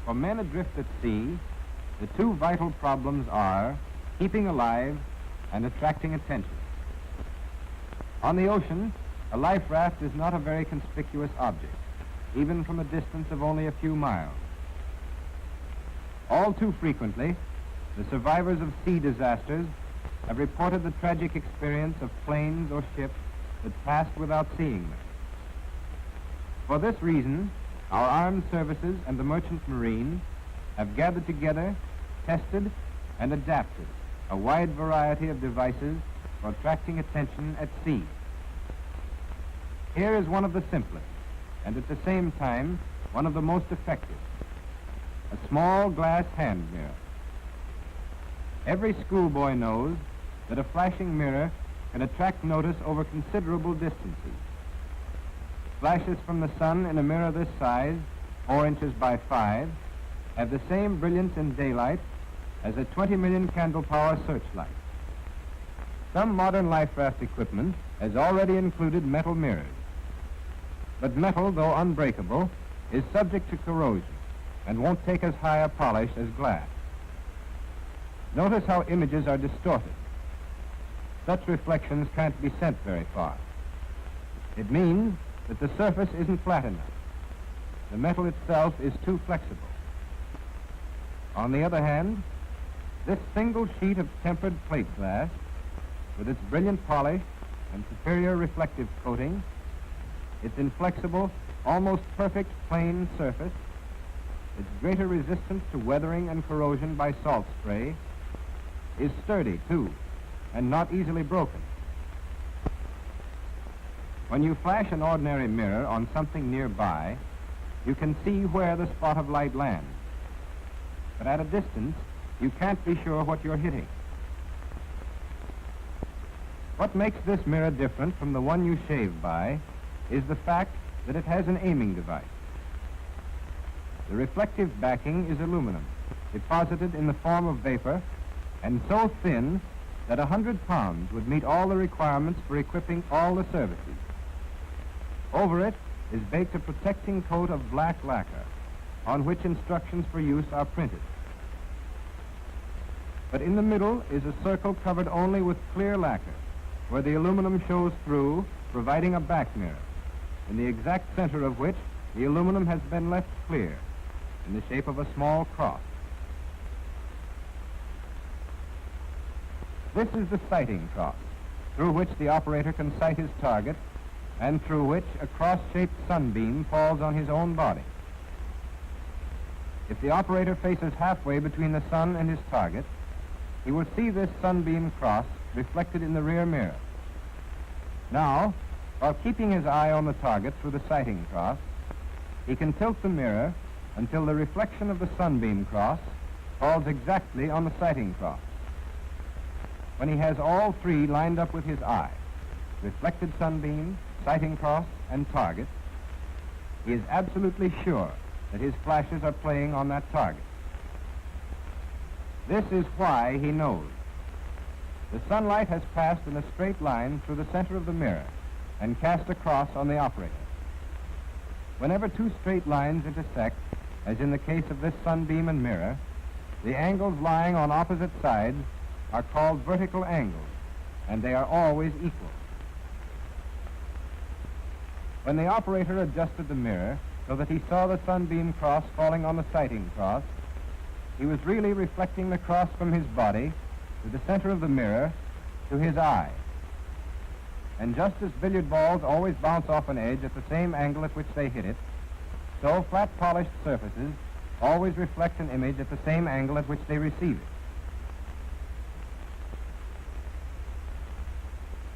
For men adrift at sea, the two vital problems are keeping alive and attracting attention. On the ocean, a life raft is not a very conspicuous object, even from a distance of only a few miles. All too frequently, the survivors of sea disasters have reported the tragic experience of planes or ships that passed without seeing them. For this reason, our armed services and the merchant marine have gathered together, tested, and adapted a wide variety of devices for attracting attention at sea. Here is one of the simplest, and at the same time, one of the most effective: a small glass hand mirror. Every schoolboy knows that a flashing mirror can attract notice over considerable distances. Flashes from the sun in a mirror this size, 4 inches by 5, have the same brilliance in daylight as a 20 million candle power searchlight. Some modern life raft equipment has already included metal mirrors. But metal, though unbreakable, is subject to corrosion and won't take as high a polish as glass. Notice how images are distorted. Such reflections can't be sent very far. It means that the surface isn't flat enough. The metal itself is too flexible. On the other hand, this single sheet of tempered plate glass, with its brilliant polish and superior reflective coating, its inflexible, almost perfect plane surface, its greater resistance to weathering and corrosion by salt spray, is sturdy too, and not easily broken. When you flash an ordinary mirror on something nearby, you can see where the spot of light lands. But at a distance, you can't be sure what you're hitting. What makes this mirror different from the one you shave by is the fact that it has an aiming device. The reflective backing is aluminum, deposited in the form of vapor, and so thin that 100 pounds would meet all the requirements for equipping all the services. Over it is baked a protecting coat of black lacquer, on which instructions for use are printed. But in the middle is a circle covered only with clear lacquer, where the aluminum shows through, providing a back mirror, in the exact center of which the aluminum has been left clear, in the shape of a small cross. This is the sighting cross, through which the operator can sight his target, and through which a cross-shaped sunbeam falls on his own body. If the operator faces halfway between the sun and his target, he will see this sunbeam cross reflected in the rear mirror. Now, while keeping his eye on the target through the sighting cross, he can tilt the mirror until the reflection of the sunbeam cross falls exactly on the sighting cross. When he has all three lined up with his eye, reflected sunbeam, sighting cross, and target, he is absolutely sure that his flashes are playing on that target. This is why he knows. The sunlight has passed in a straight line through the center of the mirror and cast a cross on the operator. Whenever two straight lines intersect, as in the case of this sunbeam and mirror, the angles lying on opposite sides are called vertical angles, and they are always equal. When the operator adjusted the mirror so that he saw the sunbeam cross falling on the sighting cross, he was really reflecting the cross from his body to the center of the mirror to his eye. And just as billiard balls always bounce off an edge at the same angle at which they hit it, so flat polished surfaces always reflect an image at the same angle at which they receive it.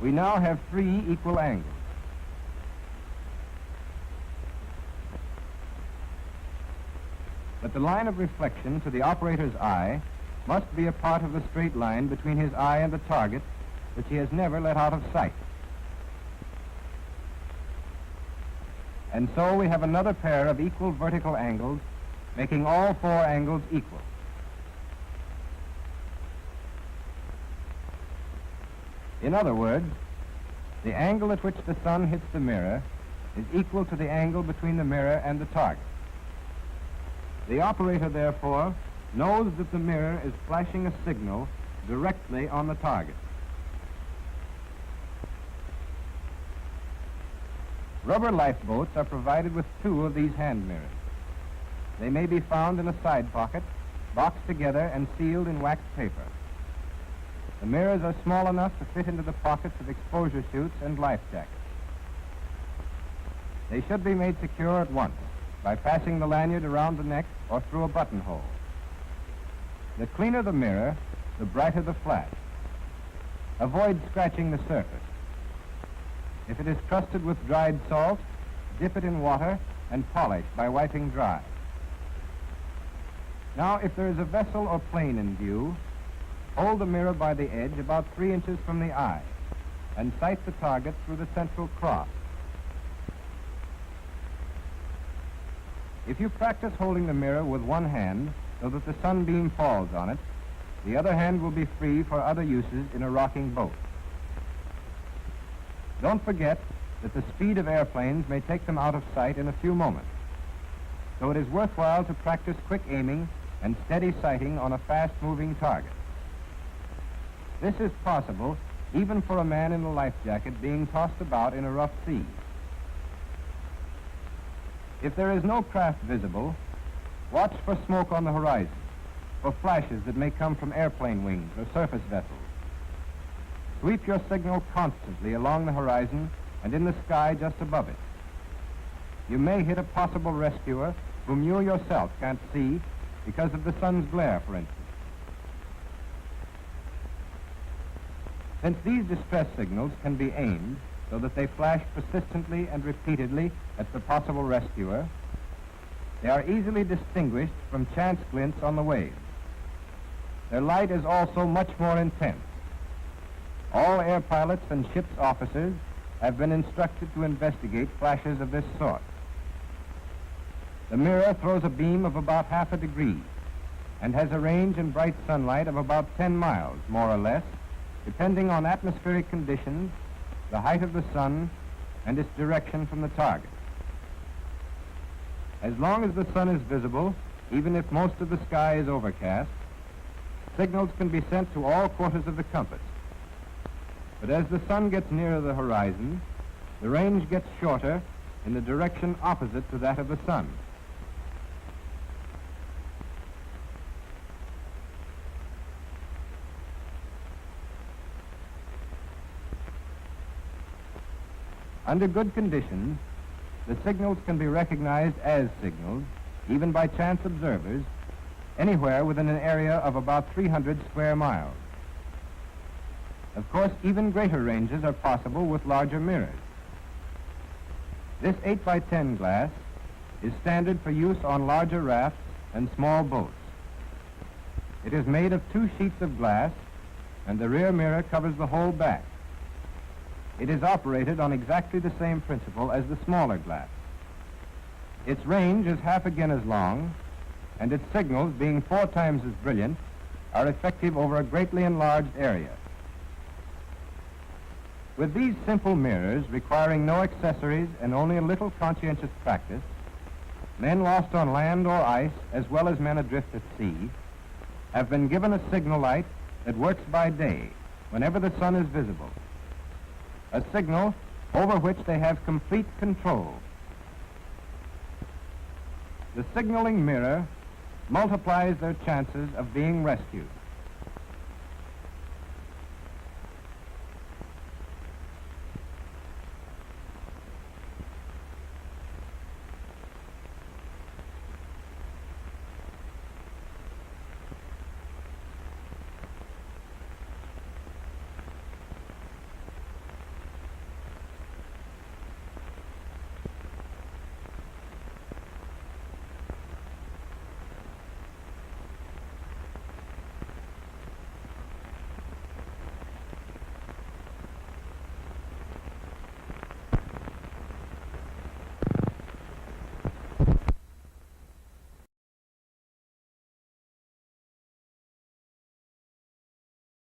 We now have three equal angles. But the line of reflection to the operator's eye must be a part of the straight line between his eye and the target, which he has never let out of sight. And so we have another pair of equal vertical angles, making all four angles equal. In other words, the angle at which the sun hits the mirror is equal to the angle between the mirror and the target. The operator, therefore, knows that the mirror is flashing a signal directly on the target. Rubber lifeboats are provided with 2 of these hand mirrors. They may be found in a side pocket, boxed together and sealed in waxed paper. The mirrors are small enough to fit into the pockets of exposure suits and life jackets. They should be made secure at once by passing the lanyard around the neck or through a buttonhole. The cleaner the mirror, the brighter the flash. Avoid scratching the surface. If it is crusted with dried salt, dip it in water and polish by wiping dry. Now, if there is a vessel or plane in view, hold the mirror by the edge about 3 inches from the eye and sight the target through the central cross. If you practice holding the mirror with one hand so that the sunbeam falls on it, the other hand will be free for other uses in a rocking boat. Don't forget that the speed of airplanes may take them out of sight in a few moments, so it is worthwhile to practice quick aiming and steady sighting on a fast-moving target. This is possible even for a man in a life jacket being tossed about in a rough sea. If there is no craft visible, watch for smoke on the horizon, or flashes that may come from airplane wings or surface vessels. Sweep your signal constantly along the horizon and in the sky just above it. You may hit a possible rescuer whom you yourself can't see because of the sun's glare, for instance. Since these distress signals can be aimed so that they flash persistently and repeatedly at the possible rescuer, they are easily distinguished from chance glints on the waves. Their light is also much more intense. All air pilots and ship's officers have been instructed to investigate flashes of this sort. The mirror throws a beam of about half a degree and has a range in bright sunlight of about 10 miles, more or less, depending on atmospheric conditions, the height of the sun, and its direction from the target. As long as the sun is visible, even if most of the sky is overcast, signals can be sent to all quarters of the compass. But as the sun gets nearer the horizon, the range gets shorter in the direction opposite to that of the sun. Under good conditions, the signals can be recognized as signals, even by chance observers, anywhere within an area of about 300 square miles. Of course, even greater ranges are possible with larger mirrors. This 8 by 10 glass is standard for use on larger rafts and small boats. It is made of 2 sheets of glass, and the rear mirror covers the whole back. It is operated on exactly the same principle as the smaller glass. Its range is half again as long, and its signals, being 4 times as brilliant, are effective over a greatly enlarged area. With these simple mirrors, requiring no accessories and only a little conscientious practice, men lost on land or ice, as well as men adrift at sea, have been given a signal light that works by day, whenever the sun is visible. A signal over which they have complete control. The signaling mirror multiplies their chances of being rescued.